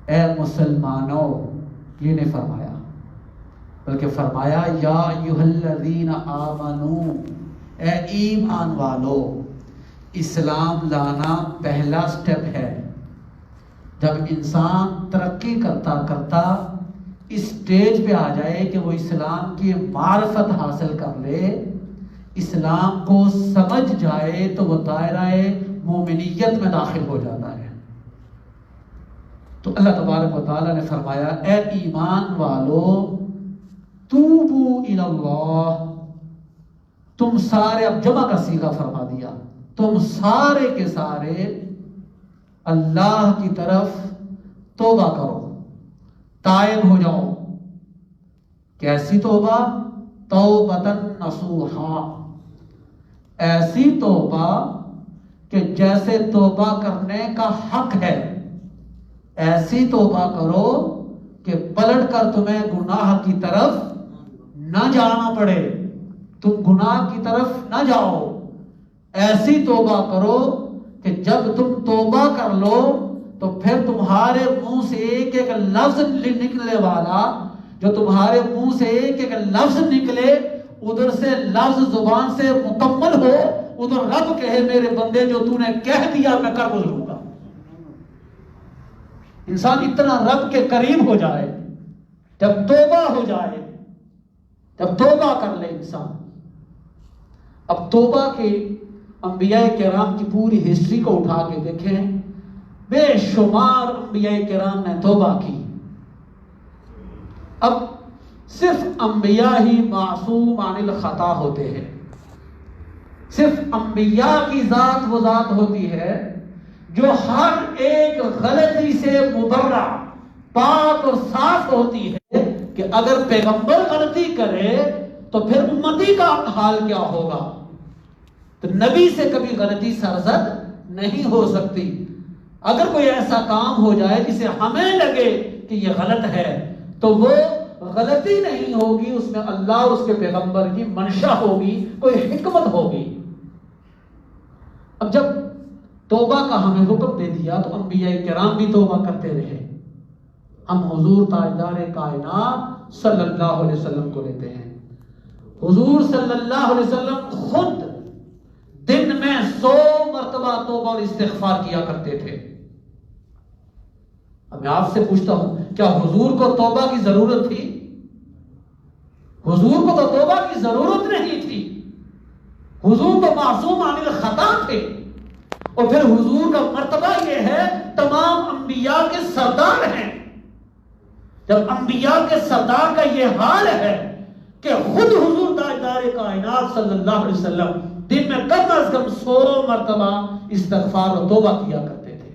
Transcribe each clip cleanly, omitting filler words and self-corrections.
اے مسلمانوں، یہ نہیں فرمایا، بلکہ فرمایا یا ایھا الذین آمنو، اے ایمان والو۔ اسلام لانا پہلا سٹیپ ہے۔ جب انسان ترقی کرتا کرتا اس سٹیج پہ آ جائے کہ وہ اسلام کی معرفت حاصل کر لے، اسلام کو سمجھ جائے، تو وہ دائرہ مومنیت میں داخل ہو جاتا ہے۔ تو اللہ تبارک و تعالیٰ نے فرمایا اے ایمان والو توبو الی اللہ، تم سارے، اب جمع کا صیغہ فرما دیا، تم سارے کے سارے اللہ کی طرف توبہ کرو، تائب ہو جاؤ۔ کیسی توبہ؟ توبۃ نصوحا، ایسی توبہ کہ جیسے توبہ کرنے کا حق ہے ایسی توبہ کرو کہ پلٹ کر تمہیں گناہ کی طرف نہ جانا پڑے، تم گناہ کی طرف نہ جاؤ۔ ایسی توبہ کرو کہ جب تم توبہ کر لو تو پھر تمہارے منہ سے ایک ایک لفظ نکلنے والا، جو تمہارے منہ سے ایک ایک لفظ نکلے، ادھر سے لفظ زبان سے مکمل ہو، ادھر رب کہے میرے بندے جو تو نے کہہ دیا میں کر گزروں گا۔ انسان اتنا رب کے قریب ہو جائے جب توبہ ہو جائے، جب توبہ کر لے انسان۔ اب توبہ کے انبیاء کرام کی پوری ہسٹری کو اٹھا کے دیکھیں، بے شمار انبیاء کرام نے توبہ کی۔ اب صرف انبیاء ہی معصوم عن الخطا ہوتے ہیں، صرف انبیاء کی ذات وہ ذات ہوتی ہے جو ہر ایک غلطی سے مبرہ، پاک اور صاف ہوتی ہے کہ اگر پیغمبر غلطی کرے تو پھر امتی کا حال کیا ہوگا۔ تو نبی سے کبھی غلطی سرزد نہیں ہو سکتی۔ اگر کوئی ایسا کام ہو جائے جسے ہمیں لگے کہ یہ غلط ہے تو وہ غلطی نہیں ہوگی، اس میں اللہ اس کے پیغمبر کی منشا ہوگی، کوئی حکمت ہوگی۔ اب جب توبہ کا ہمیں حکم دے دیا تو انبیاء کرام بھی توبہ کرتے رہے۔ ہم حضور تاجدار کائنات صلی اللہ علیہ وسلم کو لیتے ہیں۔ حضور صلی اللہ علیہ وسلم خود دن میں 100 مرتبہ توبہ اور استغفار کیا کرتے تھے۔ اب میں آپ سے پوچھتا ہوں، کیا حضور کو توبہ کی ضرورت تھی؟ حضور کو تو توبہ کی ضرورت نہیں تھی، حضور تو معصوم عن الخطا تھے۔ اور پھر حضور کا مرتبہ یہ ہے، تمام انبیاء کے سردار ہیں۔ جب انبیاء کے سردار کا یہ حال ہے کہ خود حضور تاجدار کائنات صلی اللہ علیہ وسلم دن میں کم از کم 100 مرتبہ استغفار و توبہ کیا کرتے تھے۔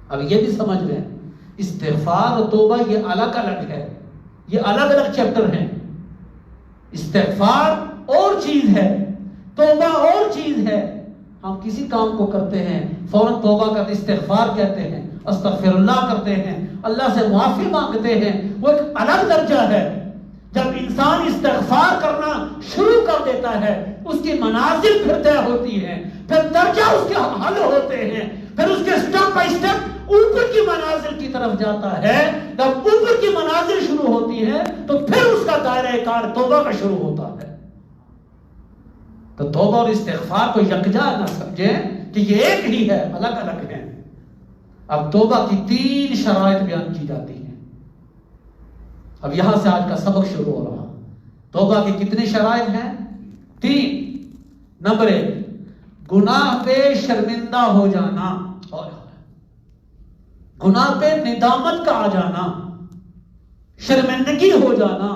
اب یہ بھی سمجھ لیں، استغفار و توبہ یہ الگ الگ ہے، یہ الگ الگ چیپٹر ہیں۔ استغفار اور چیز ہے، توبہ اور چیز ہے۔ ہم کسی کام کو کرتے ہیں فوراً توبہ کرتے، استغفار کہتے ہیں، استغفر اللہ کرتے ہیں، اللہ سے معافی مانگتے ہیں، وہ ایک الگ درجہ ہے۔ جب انسان استغفار کرنا شروع کر دیتا ہے، اس کی منازل پھر طے ہوتی ہیں، پھر درجہ اس کے حل ہوتے ہیں، پھر اس کے سٹیپ بائی سٹیپ اوپر کی منازل کی طرف جاتا ہے۔ جب اوپر کی منازل شروع ہوتی ہے تو پھر اس کا دائرہ کار توبہ کا شروع ہوتا ہے۔ تو توبہ اور استغفار کو یکجا نہ سمجھیں کہ یہ ایک ہی ہے، الگ الگ ہیں۔ اب توبہ کی 3 شرائط بیان کی جاتی ہیں۔ اب یہاں سے آج کا سبق شروع ہو رہا۔ توبہ کی کتنی شرائط ہیں؟ 3۔ نمبر 1، گناہ پہ شرمندہ ہو جانا، اور گناہ پہ ندامت کا آ جانا، شرمندگی ہو جانا۔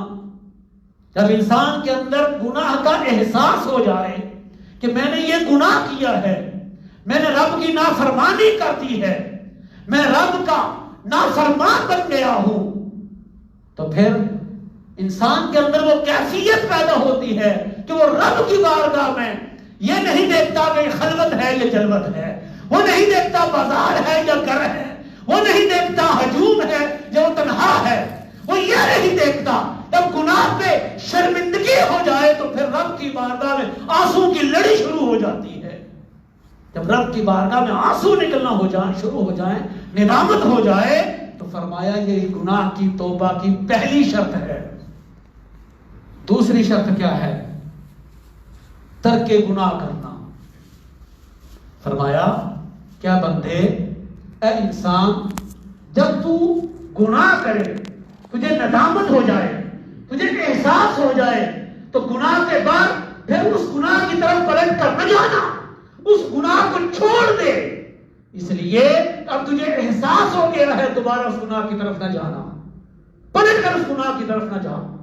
جب انسان کے اندر گناہ کا احساس ہو جائے کہ میں نے یہ گناہ کیا ہے، میں نے رب کی نافرمانی کر دی ہے، میں رب کا نافرمان بن گیا ہوں، تو پھر انسان کے اندر وہ کیفیت پیدا ہوتی ہے کہ وہ رب کی بارگاہ میں یہ نہیں دیکھتا کہ خلوت ہے یا جلوت ہے، وہ نہیں دیکھتا بازار ہے یا گھر ہے، وہ نہیں دیکھتا ہجوم ہے یا وہ تنہا ہے، وہ یہ نہیں دیکھتا۔ جب گناہ پہ شرمندگی ہو جائے تو پھر رب کی بارگاہ میں آنسو کی لڑی شروع ہو جاتی ہے۔ جب رب کی بارگاہ میں آنسو نکلنا ہو جائیں، شروع ہو جائیں، ندامت ہو جائے، تو فرمایا یہ گناہ کی توبہ کی پہلی شرط ہے۔ دوسری شرط کیا ہے؟ ترک گناہ کرنا۔ فرمایا کیا بندے، اے انسان، جب تو گناہ کرے، تجھے ندامت ہو جائے، تجھے احساس ہو جائے، تو گناہ کے بعد پھر اس گناہ کی طرف پلٹ کر نہ جانا، اس گناہ کو چھوڑ دے۔ اس لیے اب تجھے احساس ہو گیا ہے، دوبارہ اس گناہ کی طرف نہ جانا، پلٹ کر اس گناہ کی طرف نہ جانا۔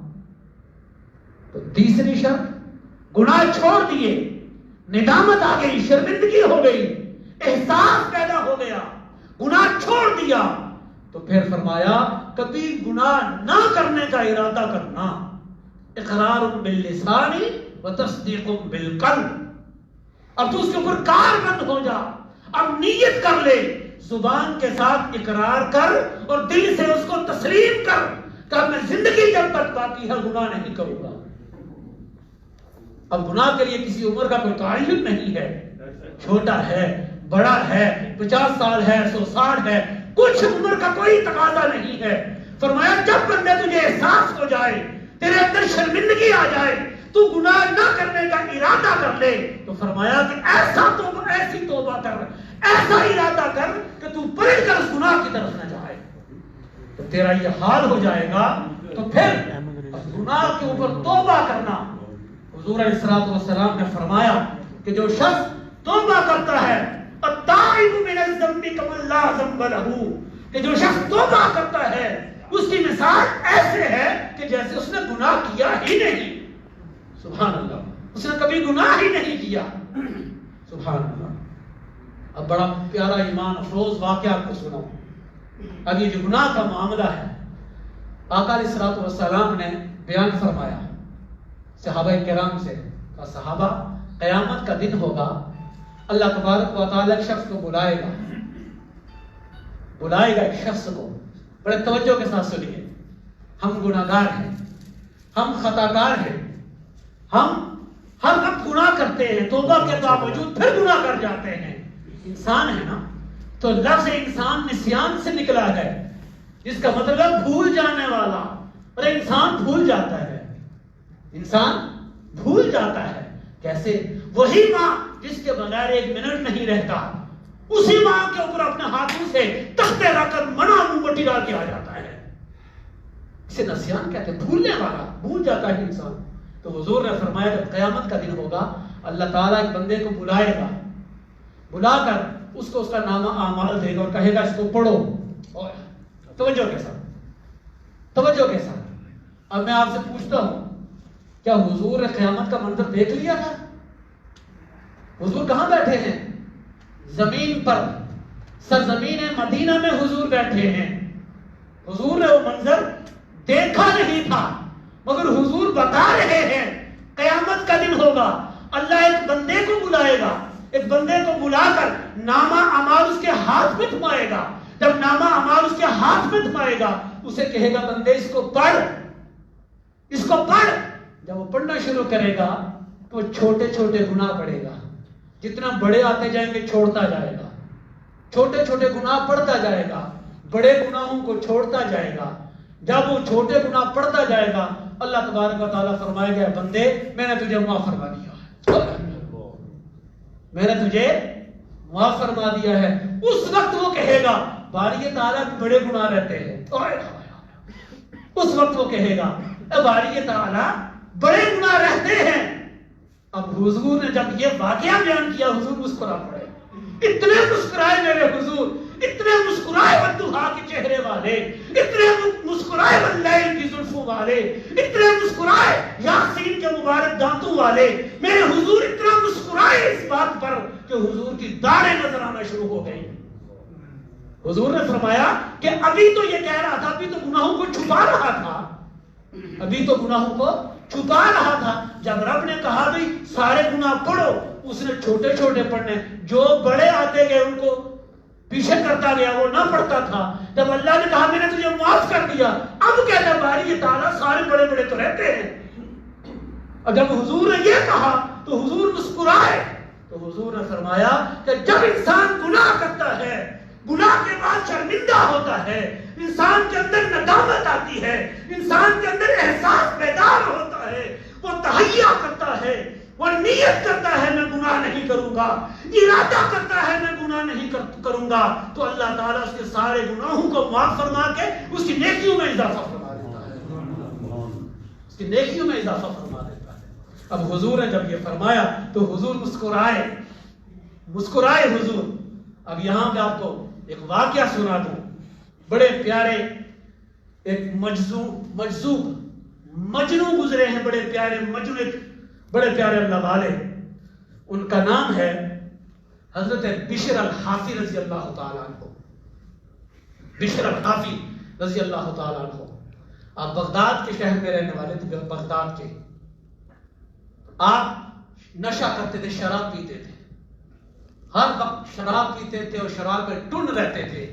تو تیسری شرط، گناہ چھوڑ دیے، ندامت آ گئی، شرمندگی ہو گئی، احساس پیدا ہو گیا، گناہ چھوڑ دیا، تو پھر فرمایا کبھی گناہ نہ کرنے کا ارادہ کرنا۔ اقرار باللسان و تصدیق بالقلب۔ اب تو اس کے اوپر کاربند ہو جا، اب نیت کر لے، زبان کے ساتھ اقرار کر اور دل سے اس کو تسلیم کر کہ میں زندگی جب تک باقی ہے گناہ نہیں کروں گا۔ اب گناہ کے لیے کسی عمر کا کوئی تعین نہیں ہے، چھوٹا ہے، بڑا ہے، 50 سال ہے، 100 سال ہے، کچھ عمر کا کوئی تقاضا نہیں ہے۔ فرمایا جب بندے تجھے احساس ہو جائے، تیرے اندر شرمندگی آ جائے، تو گناہ نہ کرنے کا ارادہ کر لے، تو فرمایا کہ ایسی توبہ کر، ایسا ارادہ کر کہ تو پلٹ کر اس گناہ کی طرف نہ جائے۔ تو تیرا یہ حال ہو جائے گا، تو پھر گناہ کے اوپر توبہ کرنا۔ حضور علیہ الصلوۃ والسلام نے فرمایا کہ جو شخص توبہ کرتا ہے، التائب من الذنب کمن لا ذنب لہ، کہ جو شخص توبہ کرتا ہے اس کی مثال ایسے ہے کہ جیسے اس نے گناہ کیا ہی نہیں۔ سبحان اللہ، اس نے کبھی گناہ ہی نہیں کیا۔ سبحان اللہ۔ اب بڑا پیارا ایمان افروز واقعہ آپ کو سناؤں۔ اب یہ جو گناہ کا معاملہ ہے، آقا علیہ الصلوۃ والسلام نے بیان فرمایا صحابہ کرام سے، کہ صحابہ قیامت کا دن ہوگا، اللہ تبارک و تعالی ایک شخص کو بلائے گا ایک شخص کو۔ بڑے توجہ کے ساتھ سنیے، ہم گناہگار ہیں، ہم خطاکار ہیں، ہم ہر وقت گناہ کرتے ہیں، توبہ کے باوجود پھر گناہ کر جاتے ہیں، انسان ہے نا۔ تو لفظ انسان نسیان سے نکلا ہے، جس کا مطلب بھول جانے والا، اور انسان بھول جاتا ہے، انسان بھول جاتا ہے۔ کیسے؟ وہی ماں جس کے بغیر ایک منٹ نہیں رہتا، اسی ماں کے اوپر اپنے ہاتھوں سے تختے رکھ کر منا منہ مٹی ڈال کے آ جاتا ہے، اسے نسیان کہتے ہیں، بھولنے والا، بھول جاتا ہے انسان۔ تو حضور نے فرمایا جب قیامت کا دن ہوگا، اللہ تعالیٰ ایک بندے کو بلائے گا، بلا کر اس کو اس کا نامہ اعمال دے گا اور کہے گا اس کو پڑھو۔ اور توجہ کے ساتھ اب میں آپ سے پوچھتا ہوں، کیا حضور نے قیامت کا منظر دیکھ لیا تھا؟ حضور کہاں بیٹھے ہیں؟ زمین پر، سرزمین مدینہ میں حضور بیٹھے ہیں۔ حضور نے وہ منظر دیکھا نہیں تھا، مگر حضور بتا رہے ہیں قیامت کا دن ہوگا، اللہ ایک بندے کو بلائے گا، ایک بندے کو بلا کر نامہ اعمال اس کے ہاتھ میں تھمائے گا۔ جب نامہ اعمال اس کے ہاتھ میں تھمائے گا، اسے کہے گا بندے اس کو پڑھ۔ جب وہ پڑھنا شروع کرے گا تو چھوٹے چھوٹے گناہ پڑے گا، جتنا بڑے آتے جائیں گے چھوڑتا جائے گا، چھوٹے چھوٹے گناہ پڑھتا جائے گا، بڑے گناہوں کو چھوڑتا جائے گا۔ جب وہ چھوٹے گناہ پڑھتا جائے گا، اللہ تبارک و تعالیٰ فرمائے گا بندے میں نے تجھے معاف فرما دیا ہے، میں نے تجھے معاف فرما دیا ہے۔ اس وقت وہ کہے گا باری تعالیٰ بڑے گناہ رہتے ہیں، اس وقت وہ کہے گا اے باری تعالیٰ بڑے گناہ رہتے ہیں۔ اب حضور نے جب یہ واقعہ بیان کیا، حضور مسکرا پڑے، اتنے مسکرائے میرے حضور، اتنے مسکرائے والضحیٰ کے چہرے والے، اتنے مسکرائے واللیل کی زلفوں والے، اتنے مسکرائے یاسین کے مبارک دانتوں والے، میرے حضور اتنا مسکرائے اس بات پر کہ حضور کی داڑھیں نظر آنا شروع ہو گئی۔ حضور نے فرمایا کہ ابھی تو یہ کہہ رہا تھا، ابھی تو گناہوں کو چھپا رہا تھا، ابھی تو گناہوں کو چھپا رہا تھا۔ جب رب نے کہا بھئی سارے گناہ پڑھو، اس نے چھوٹے چھوٹے پڑھنے، جو بڑے آتے گئے ان کو پیچھے کرتا گیا، وہ نہ پڑھتا تھا۔ جب اللہ نے کہا میں نے تجھے معاف کر دیا، اب کہتا باری تعالیٰ سارے بڑے بڑے تو رہتے ہیں۔ اور جب حضور نے یہ کہا تو حضور مسکرائے، تو حضور نے فرمایا کہ جب انسان گناہ کرتا ہے، گناہ کے بعد شرمندہ ہوتا ہے، انسان کے اندر ندامت آتی ہے، انسان کے اندر احساس بیدار ہوتا ہے، وہ تہیہ کرتا ہے، وہ نیت کرتا ہے میں گناہ نہیں کروں گا، ارادہ کرتا ہے میں گناہ نہیں کروں گا، تو اللہ تعالیٰ اس کے سارے گناہوں کو معاف فرما کے اس کی نیکیوں میں اضافہ فرما دیتا ہے، اس کی نیکیوں میں اضافہ فرما دیتا ہے۔ اب حضور نے جب یہ فرمایا تو حضور مسکرائے حضور۔ اب یہاں پہ آپ کو ایک واقعہ سنا دوں، بڑے پیارے ایک مجنوں گزرے ہیں، بڑے پیارے مجنوں، بڑے پیارے اللہ والے، ان کا نام ہے حضرت بشر الحافی رضی اللہ تعالیٰ عنہ۔ بشر الحافی رضی اللہ تعالیٰ عنہ، آپ بغداد کے شہر میں رہنے والے تھے، بغداد کے۔ آپ نشہ کرتے تھے، شراب پیتے تھے، ہر وقت شراب پیتے تھے اور شراب پہ ٹن رہتے تھے،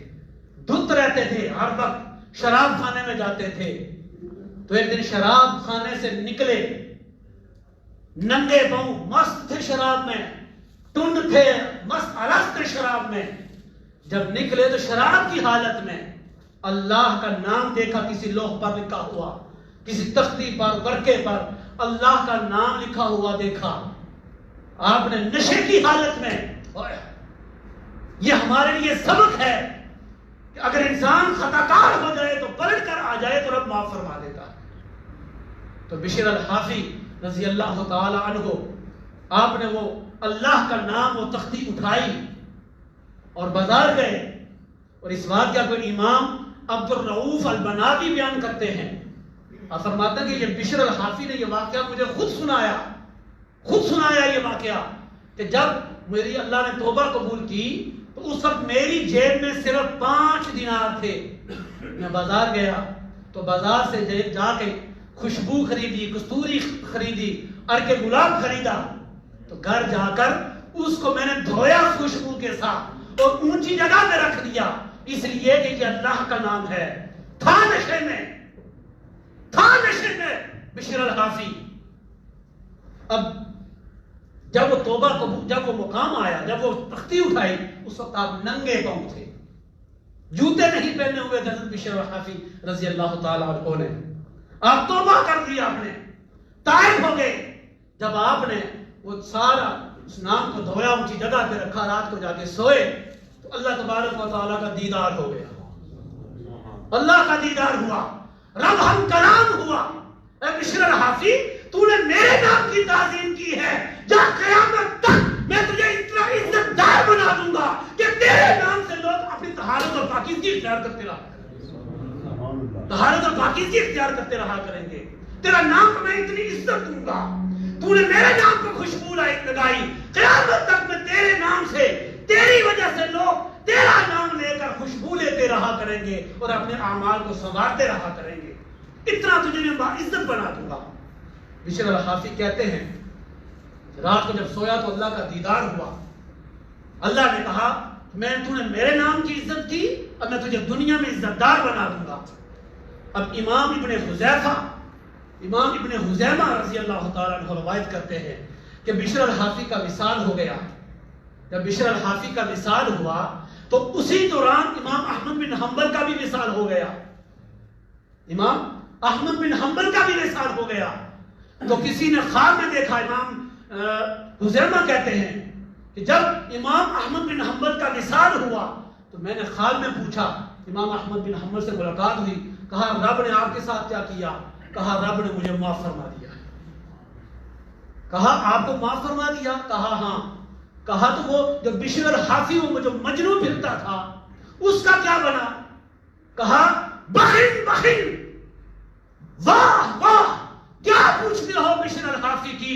دھت رہتے تھے، ہر وقت شراب خانے میں جاتے تھے۔ تو ایک دن شراب خانے سے نکلے، ننگے پاؤں، مست تھے شراب میں، ٹن تھے، مست الست تھے شراب میں۔ جب نکلے تو شراب کی حالت میں اللہ کا نام دیکھا، کسی لوح پر لکھا ہوا، کسی تختی پر، ورقے پر اللہ کا نام لکھا ہوا دیکھا۔ آپ نے نشے کی حالت میں، یہ ہمارے لیے سبق ہے کہ اگر انسان خطا کار ہو جائے تو پلٹ کر آ جائے تو رب معاف فرما دیتا ہے۔ تو بشر الحافی رضی اللہ تعالی عنہ، آپ نے وہ اللہ کا نام، وہ تختی اٹھائی اور بازار گئے۔ اور اس واقعہ کو امام عبد الرؤوف البناوی بیان کرتے ہیں، آپ فرماتے ہیں کہ یہ بشر الحافی نے یہ واقعہ مجھے خود سنایا یہ واقعہ کہ جب میری اللہ نے توبہ قبول کی تو اس وقت میری جیب میں صرف 5 دینار تھے۔ میں بازار گیا تو بازار سے جا کے خوشبو خریدی، کستوری خریدی، عرق گلاب خریدا، تو گھر جا کر اس کو میں نے دھویا خوشبو کے ساتھ اور اونچی جگہ پہ رکھ دیا، اس لیے کہ یہ اللہ کا نام ہے۔ تھا نشے میں بشر الحافی۔ اب جب وہ توبہ کو، جب وہ مقام آیا، جب وہ تختی اٹھائی، اس وقت آپ ننگے پاؤں تھے، جوتے نہیں پہنے ہوئے تھے حضرت بشر الحافی رضی اللہ تعالیٰ عنہ نے۔ آپ توبہ کر لیا، آپ نے تائب ہو گئے۔ جب آپ نے وہ سارا اس نام کو دھویا، اونچی جگہ پہ رکھا، رات کو جا کے سوئے تو اللہ تبارک و تعالیٰ کا دیدار ہو گیا، اللہ کا دیدار ہوا، رب ہم کلام ہوا۔ اے بشر الحافی، تو نے میرے نام کی تعظیم کی ہے، جا قیامت تک میں تجھے اتنا عزت دار بنا دوں گا کہ تیرے نام سے لوگ اپنی طہارت اور پاکیزگی اختیار کرتے رہا کریں گے۔ تیرا نام کو میں اتنی عزت دوں گا، تو نے میرے نام کو خوشبو لگائی، قیامت تک میں تیرے نام سے، تیری وجہ سے لوگ تیرا نام لے کر خوشبو لیتے رہا کریں گے اور اپنے اعمال کو سنوارتے رہا کریں گے، اتنا تجھے میں باعزت بنا دوں گا۔ بشر الحافی کہتے ہیں رات کو جب سویا تو اللہ کا دیدار ہوا، اللہ نے کہا تو نے میرے نام کی عزت کی، اب میں تجھے دنیا میں عزت دار بنا دوں گا۔ اب امام ابن حذیمہ رضی اللہ تعالیٰ عنہ روایت کرتے ہیں کہ بشر الحافی کا وصال ہو گیا۔ جب بشر الحافی کا وصال ہوا تو اسی دوران امام احمد بن حنبل کا بھی وصال ہو گیا، امام احمد بن حنبل کا بھی وصال ہو گیا۔ تو کسی نے خواب میں دیکھا، امام حذیمہ کہتے ہیں کہ جب امام احمد بن حنبل کا وصال ہوا تو میں نے خواب میں پوچھا، امام احمد بن حنبل سے ملاقات ہوئی، کہا رب نے آپ کے ساتھ کیا کیا؟ کہا رب نے مجھے معاف فرما دیا ہے۔ کہا آپ کو معاف فرما دیا؟ کہا ہاں۔ کہا تو وہ جو بشر الحافی، وہ جو مجنون پھرتا تھا، اس کا کیا بنا؟ کہا بخن واہ واہ، کیا پوچھتے ہو بشر الحافی کی،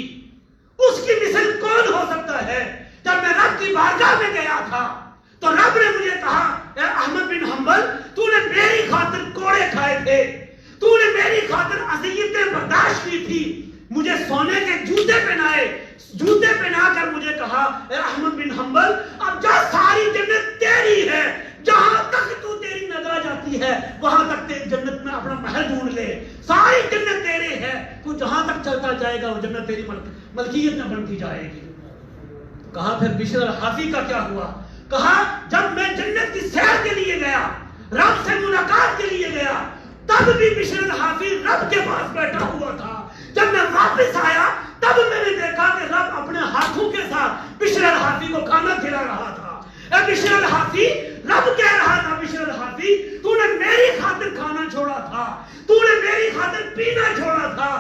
اس کی مثل کون ہو سکتا ہے؟ جب میں رب کی بارگاہ میں گیا تھا تو رب نے مجھے کہا اے احمد بن حنبل، تو نے میری خاطر کوڑے کھائے تھے، تو نے میری خاطر اذیتیں برداشت کی تھی، مجھے سونے کے جوتے پہنا کر مجھے کہا اے احمد بن حنبل، اب جا، ساری جنت تیری ہے، جہاں تک تو تیری نگاہ جاتی ہے وہاں تک تیری جنت میں اپنا محل ڈھونڈ لے، ساری جنت تیرے ہے، تو جہاں تک چلتا جائے گا وہ جنت تیری ملکیت میں بنتی جائے گی۔ کہا پھر بشر الحافی کا کیا ہوا؟ کہا جب میں جنت کی سیر کے لیے گیا، رب سے ملاقات کے لیے گیا، تب بھی بشر الحافی رب کے پاس بیٹھا ہوا تھا۔ جب میں واپس آیا تب میں نے دیکھا کہ رب اپنے ہاتھوں کے ساتھ بشر الحافی کو کھانا کھلا رہا تھا۔ اے بشر الحافی، رب کہہ رہا تھا بشر الحافی تو نے میری خاطر کھانا چھوڑا تھا، تو نے میری خاطر پینا چھوڑا تھا،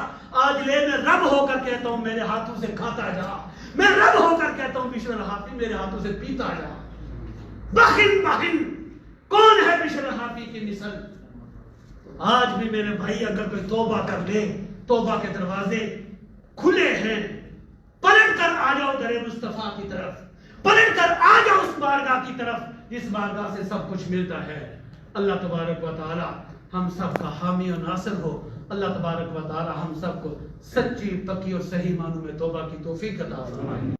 آج لے میں رب ہو کر کہتا ہوں میرے ہاتھوں سے کھاتا جا، میں رب ہو کر کہتا ہوں بشر الحافی میرے ہاتھوں سے پیتا جا۔ بخن بخن کون ہے بشر الحافی کی مثل؟ آج بھی میرے بھائی اگر کوئی توبہ کر لے، توبہ کے دروازے کھلے ہیں، پلٹ کر آ جاؤ در مصطفیٰ کی طرف، پلٹ کر آ جاؤ اس بارگاہ کی طرف، اس بارگاہ سے سب کچھ ملتا ہے۔ اللہ تبارک و تعالی ہم سب کا حامی و ناصر ہو۔ اللہ تبارک و تعالی ہم سب کو سچی، پکی اور صحیح معنوں میں توبہ کی توفیق عطا فرمائے۔